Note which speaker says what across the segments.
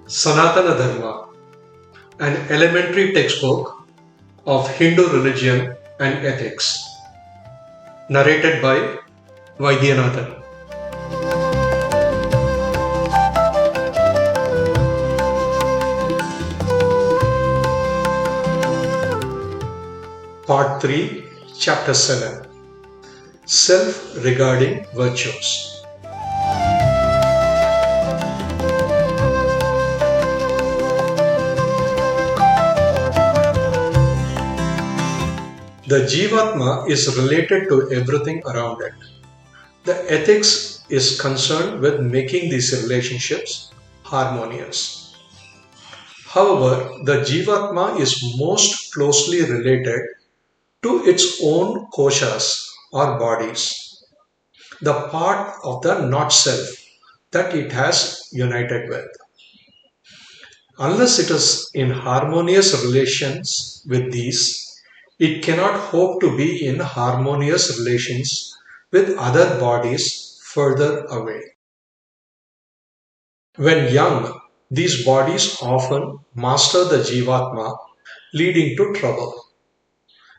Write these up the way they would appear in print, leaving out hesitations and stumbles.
Speaker 1: Sanatana Dharma, an elementary textbook of Hindu religion and ethics, narrated by Vaidyanathan. Part 3, Chapter 7, Self-Regarding Virtues. The Jivatma is related to everything around it. The ethics is concerned with making these relationships harmonious. However, the Jivatma is most closely related to its own koshas or bodies, the part of the not self that it has united with. Unless it is in harmonious relations with these, it cannot hope to be in harmonious relations with other bodies further away. When young, these bodies often master the Jivatma, leading to trouble.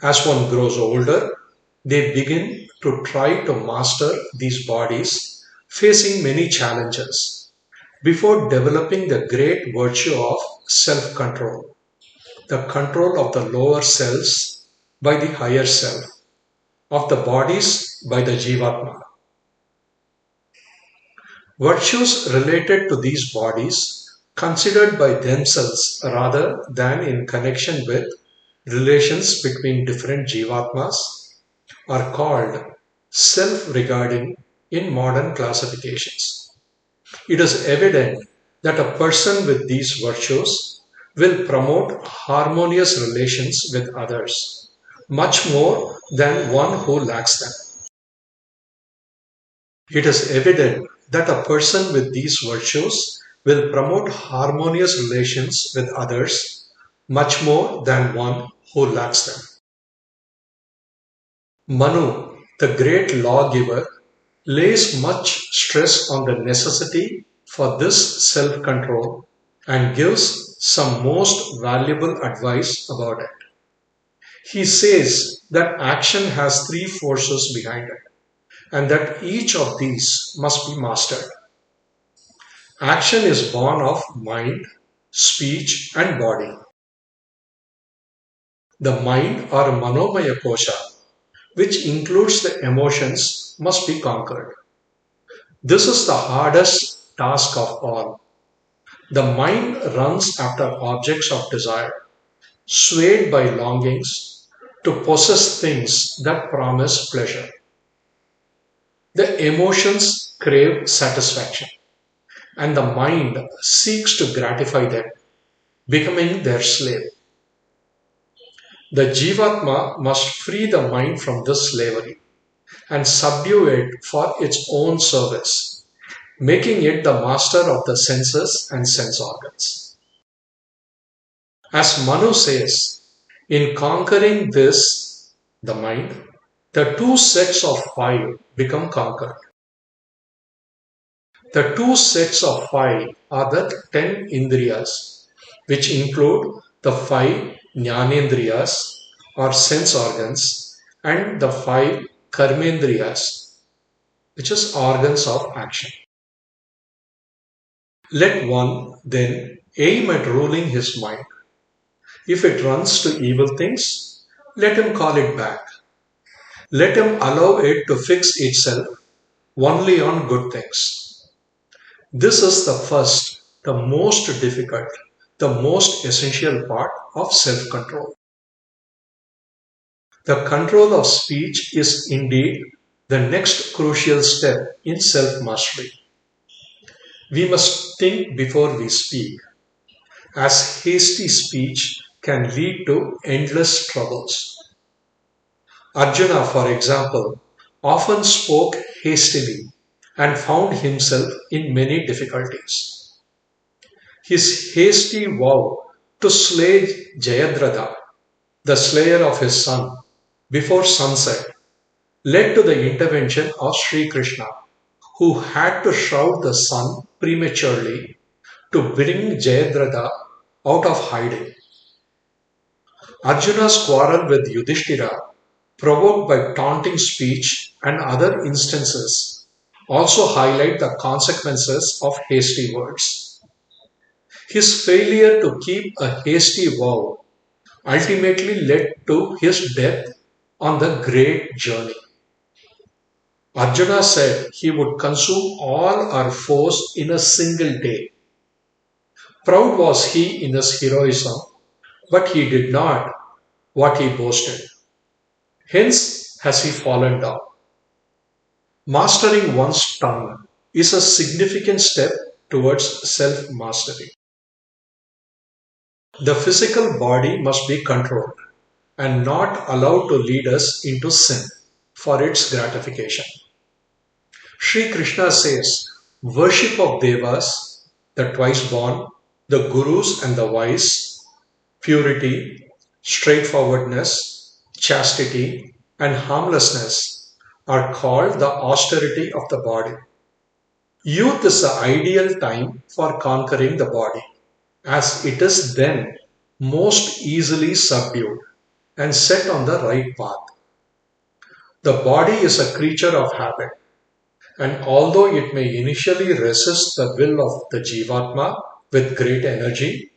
Speaker 1: As one grows older, they begin to try to master these bodies, facing many challenges before developing the great virtue of self-control, the control of the lower selves by the higher self, of the bodies by the Jivatma. Virtues related to these bodies, considered by themselves rather than in connection with relations between different Jivatmas, are called self-regarding in modern classifications. It is evident that a person with these virtues will promote harmonious relations with others, much more than one who lacks them. It is evident that a person with these virtues will promote harmonious relations with others much more than one who lacks them. Manu, the great lawgiver, lays much stress on the necessity for this self-control and gives some most valuable advice about it. He says that action has three forces behind it, and that each of these must be mastered. Action is born of mind, speech, and body. The mind or manomaya kosha, which includes the emotions, must be conquered. This is the hardest task of all. The mind runs after objects of desire, swayed by longings to possess things that promise pleasure. The emotions crave satisfaction, and the mind seeks to gratify them, becoming their slave. The Jivatma must free the mind from this slavery and subdue it for its own service, making it the master of the senses and sense organs. As Manu says, in conquering this, the mind, the two sets of five become conquered. The two sets of five are the 10 indriyas, which include the five jnanendriyas or sense organs and the five karmendriyas, which is organs of action. Let one then aim at ruling his mind. If it runs to evil things, let him call it back. Let him allow it to fix itself only on good things. This is the first, the most difficult, the most essential part of self-control. The control of speech is indeed the next crucial step in self-mastery. We must think before we speak, as hasty speech can lead to endless troubles. Arjuna, for example, often spoke hastily and found himself in many difficulties. His hasty vow to slay Jayadratha, the slayer of his son, before sunset led to the intervention of Sri Krishna, who had to shroud the sun prematurely to bring Jayadratha out of hiding. Arjuna's quarrel with Yudhishthira, provoked by taunting speech and other instances, also highlight the consequences of hasty words. His failure to keep a hasty vow ultimately led to his death on the great journey. Arjuna said he would consume all our foes in a single day. Proud was he in his heroism, but he did not what he boasted. Hence has he fallen down. Mastering one's tongue is a significant step towards self mastery. The physical body must be controlled and not allowed to lead us into sin for its gratification. Sri Krishna says, worship of devas, the twice born, the gurus and the wise, purity, straightforwardness, chastity, and harmlessness are called the austerity of the body. Youth is the ideal time for conquering the body, as it is then most easily subdued and set on the right path. The body is a creature of habit, and although it may initially resist the will of the Jivatma with great energy,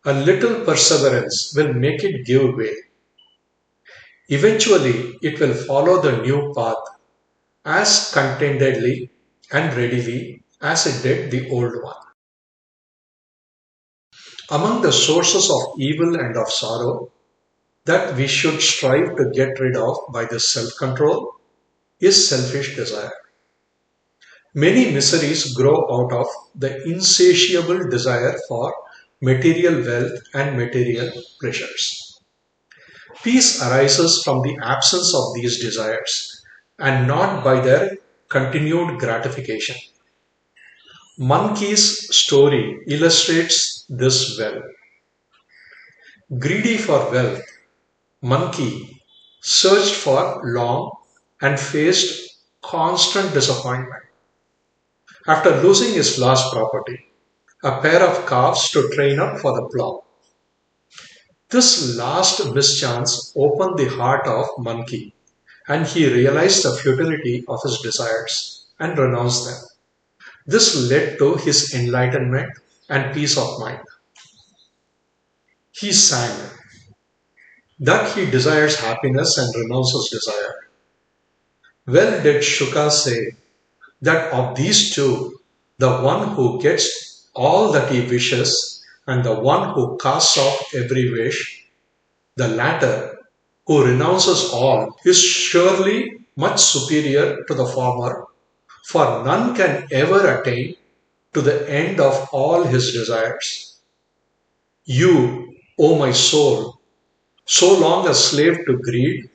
Speaker 1: a little perseverance will make it give way. Eventually, it will follow the new path as contentedly and readily as it did the old one. Among the sources of evil and of sorrow that we should strive to get rid of by this self control is selfish desire. Many miseries grow out of the insatiable desire for material wealth and material pleasures. Peace arises from the absence of these desires and not by their continued gratification. Monkey's story illustrates this well. Greedy for wealth, Monkey searched for long and faced constant disappointment. After losing his last property, a pair of calves to train up for the plough. This last mischance opened the heart of Monkey, and he realized the futility of his desires and renounced them. This led to his enlightenment and peace of mind. He sang that he desires happiness and renounces desire. Well did Shuka say that of these two, the one who gets all that he wishes and the one who casts off every wish, the latter, who renounces all, is surely much superior to the former, for none can ever attain to the end of all his desires. You, O my soul, so long a slave to greed,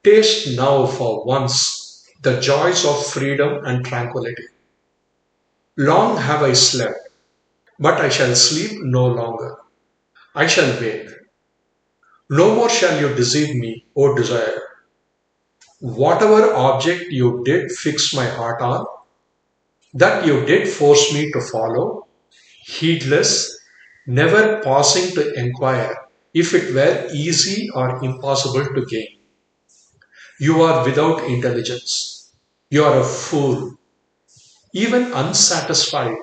Speaker 1: taste now for once the joys of freedom and tranquility. Long have I slept, but I shall sleep no longer. I shall wake. No more shall you deceive me, O desire. Whatever object you did fix my heart on, that you did force me to follow, heedless, never pausing to inquire if it were easy or impossible to gain. You are without intelligence. You are a fool. Even unsatisfied,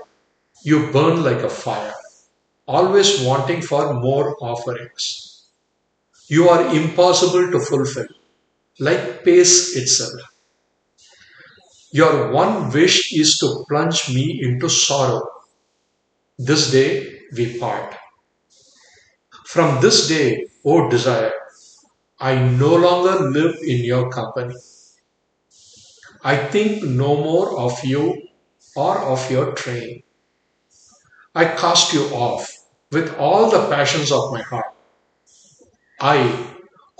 Speaker 1: you burn like a fire, always wanting for more offerings. You are impossible to fulfill, like pace itself. Your one wish is to plunge me into sorrow. This day we part. From this day, O desire, I no longer live in your company. I think no more of you or of your train. I cast you off with all the passions of my heart. I,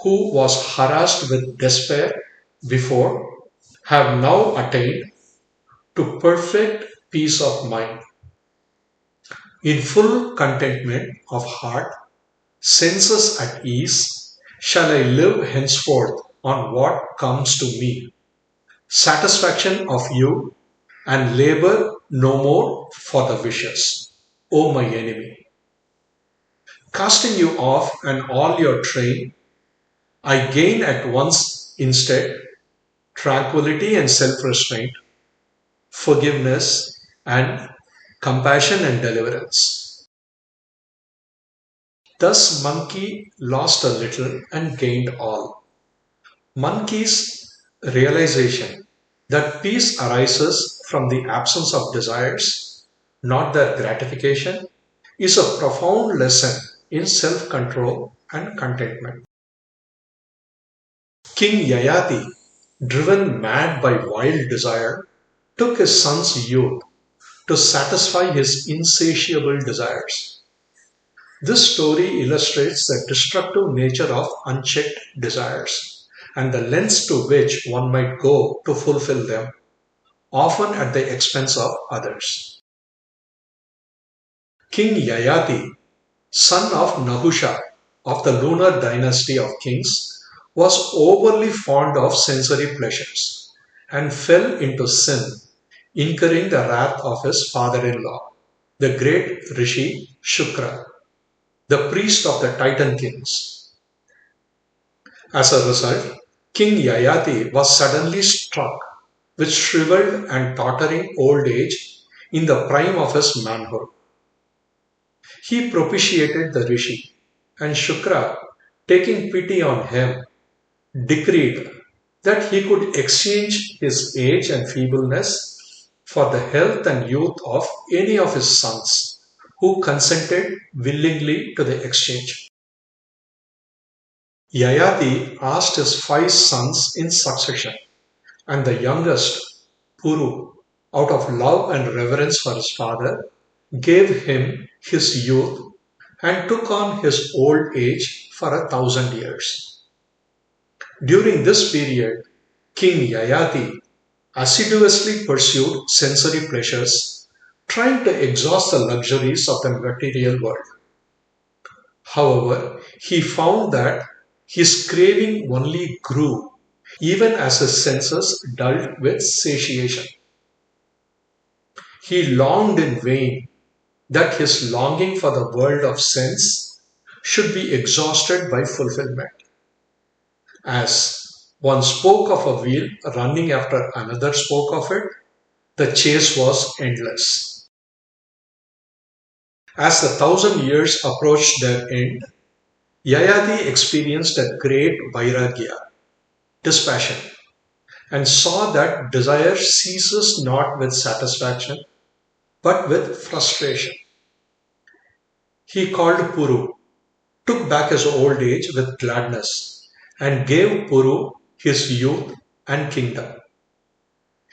Speaker 1: who was harassed with despair before, have now attained to perfect peace of mind. In full contentment of heart, senses at ease, shall I live henceforth on what comes to me. Satisfaction of you and labor no more for the wishes. O my enemy, casting you off and all your train, I gain at once instead tranquility and self-restraint, forgiveness and compassion and deliverance. Thus monkey lost a little and gained all. Monkey's realization that peace arises from the absence of desires, not their gratification, is a profound lesson in self-control and contentment. King Yayati, driven mad by wild desire, took his son's youth to satisfy his insatiable desires. This story illustrates the destructive nature of unchecked desires and the lengths to which one might go to fulfill them, often at the expense of others. King Yayati, son of Nahusha of the lunar dynasty of kings, was overly fond of sensory pleasures and fell into sin, incurring the wrath of his father-in-law, the great Rishi Shukra, the priest of the Titan kings. As a result, King Yayati was suddenly struck with shriveled and tottering old age in the prime of his manhood. He propitiated the Rishi, and Shukra, taking pity on him, decreed that he could exchange his age and feebleness for the health and youth of any of his sons who consented willingly to the exchange. Yayati asked his 5 sons in succession, and the youngest, Puru, out of love and reverence for his father, gave him his youth and took on his old age for 1,000 years. During this period, King Yayati assiduously pursued sensory pleasures, trying to exhaust the luxuries of the material world. However, he found that his craving only grew even as his senses dulled with satiation. He longed in vain that his longing for the world of sense should be exhausted by fulfillment. As one spoke of a wheel running after another spoke of it, the chase was endless. As the 1,000 years approached their end, Yayati experienced a great vairagya, dispassion, and saw that desire ceases not with satisfaction, but with frustration. He called Puru, took back his old age with gladness, and gave Puru his youth and kingdom.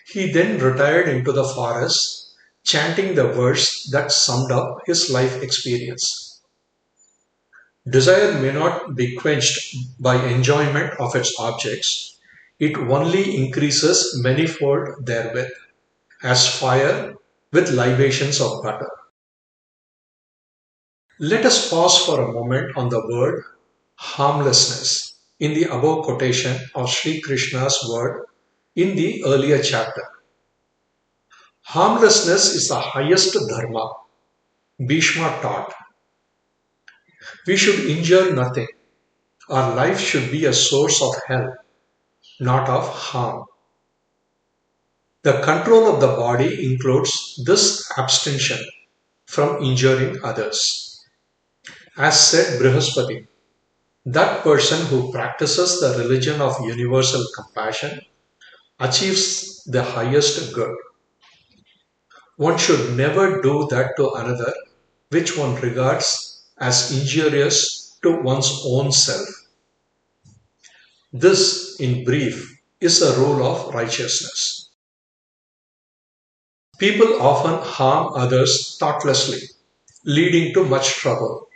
Speaker 1: He then retired into the forest, chanting the verse that summed up his life experience. Desire may not be quenched by enjoyment of its objects, it only increases manifold therewith, as fire with libations of butter. Let us pause for a moment on the word harmlessness in the above quotation of Sri Krishna's word in the earlier chapter. Harmlessness is the highest dharma, Bhishma taught. We should injure nothing. Our life should be a source of help, not of harm. The control of the body includes this abstention from injuring others. As said Brihaspati, that person who practices the religion of universal compassion achieves the highest good. One should never do that to another which one regards as injurious to one's own self. This, in brief, is a rule of righteousness. People often harm others thoughtlessly, leading to much trouble.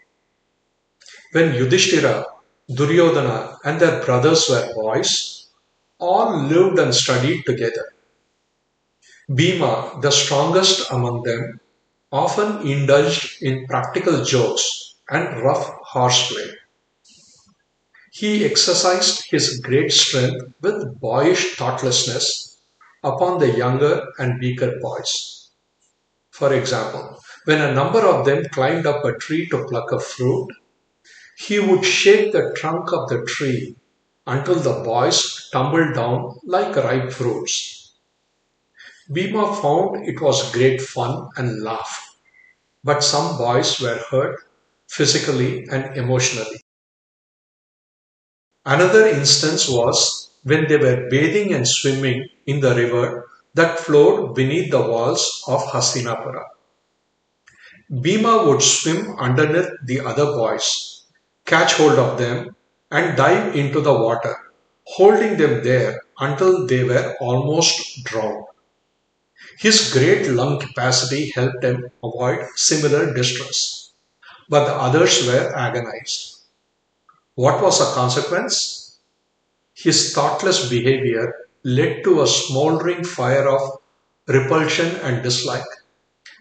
Speaker 1: When Yudhishthira, Duryodhana, and their brothers were boys, all lived and studied together. Bhima, the strongest among them, often indulged in practical jokes and rough horseplay. He exercised his great strength with boyish thoughtlessness upon the younger and weaker boys. For example, When a number of them climbed up a tree to pluck a fruit, he would shake the trunk of the tree until the boys tumbled down like ripe fruits. Bhima found it was great fun and laughed, but some boys were hurt physically and emotionally. Another instance was when they were bathing and swimming in the river that flowed beneath the walls of Hastinapura. Bhima would swim underneath the other boys, catch hold of them, and dive into the water, holding them there until they were almost drowned. His great lung capacity helped him avoid similar distress, but the others were agonized. What was the consequence? His thoughtless behavior led to a smoldering fire of repulsion and dislike,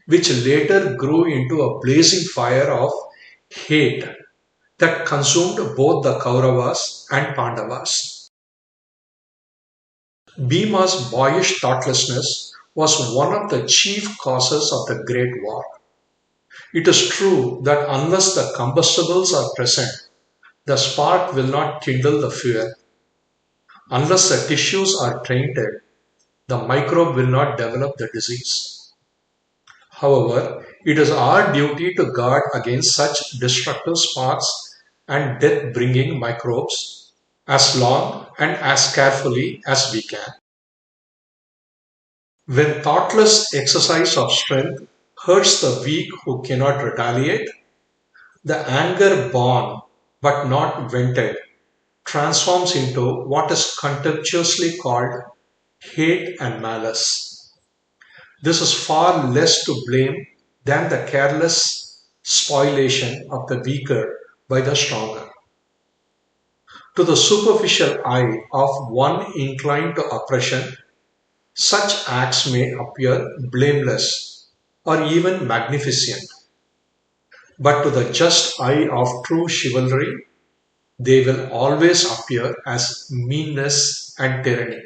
Speaker 1: which later grew into a blazing fire of hate that consumed both the Kauravas and Pandavas. Bhima's boyish thoughtlessness was one of the chief causes of the Great War. It is true that unless the combustibles are present, the spark will not kindle the fuel. Unless the tissues are tainted, the microbe will not develop the disease. However, it is our duty to guard against such destructive sparks and death bringing microbes as long and as carefully as we can. When thoughtless exercise of strength hurts the weak who cannot retaliate, the anger born but not vented transforms into what is contemptuously called hate and malice. This is far less to blame than the careless spoliation of the weaker by the stronger. To the superficial eye of one inclined to oppression, such acts may appear blameless or even magnificent, but to the just eye of true chivalry, they will always appear as meanness and tyranny.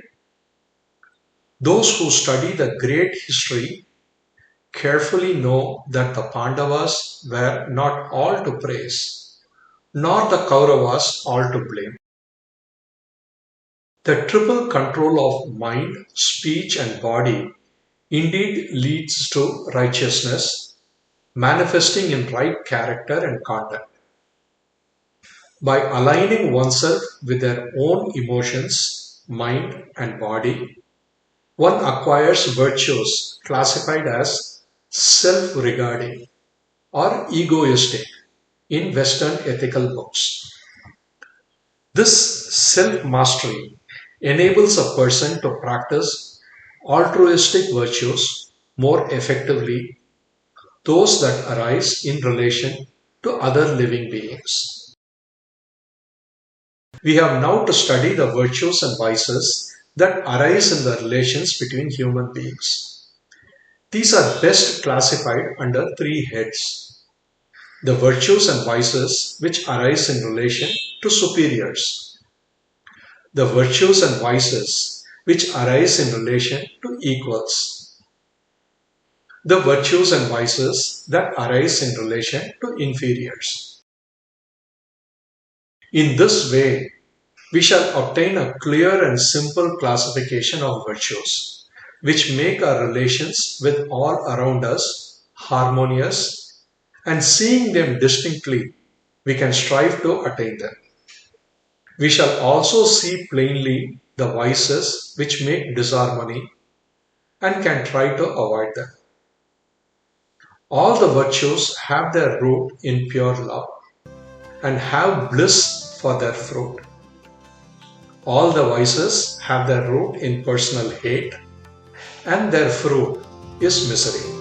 Speaker 1: Those who study the great history carefully know that the Pandavas were not all to praise, nor the Kauravas all to blame. The triple control of mind, speech, and body indeed leads to righteousness, manifesting in right character and conduct. By aligning oneself with their own emotions, mind, and body, one acquires virtues classified as self regarding or egoistic in Western ethical books. This self mastery enables a person to practice altruistic virtues more effectively, those that arise in relation to other living beings. We have now to study the virtues and vices that arise in the relations between human beings. These are best classified under three heads: the virtues and vices which arise in relation to superiors, the virtues and vices which arise in relation to equals, the virtues and vices that arise in relation to inferiors. In this way, we shall obtain a clear and simple classification of virtues, which make our relations with all around us harmonious, and seeing them distinctly, we can strive to attain them. We shall also see plainly the vices which make disharmony and can try to avoid them. All the virtues have their root in pure love and have bliss for their fruit. All the vices have their root in personal hate and their fruit is misery.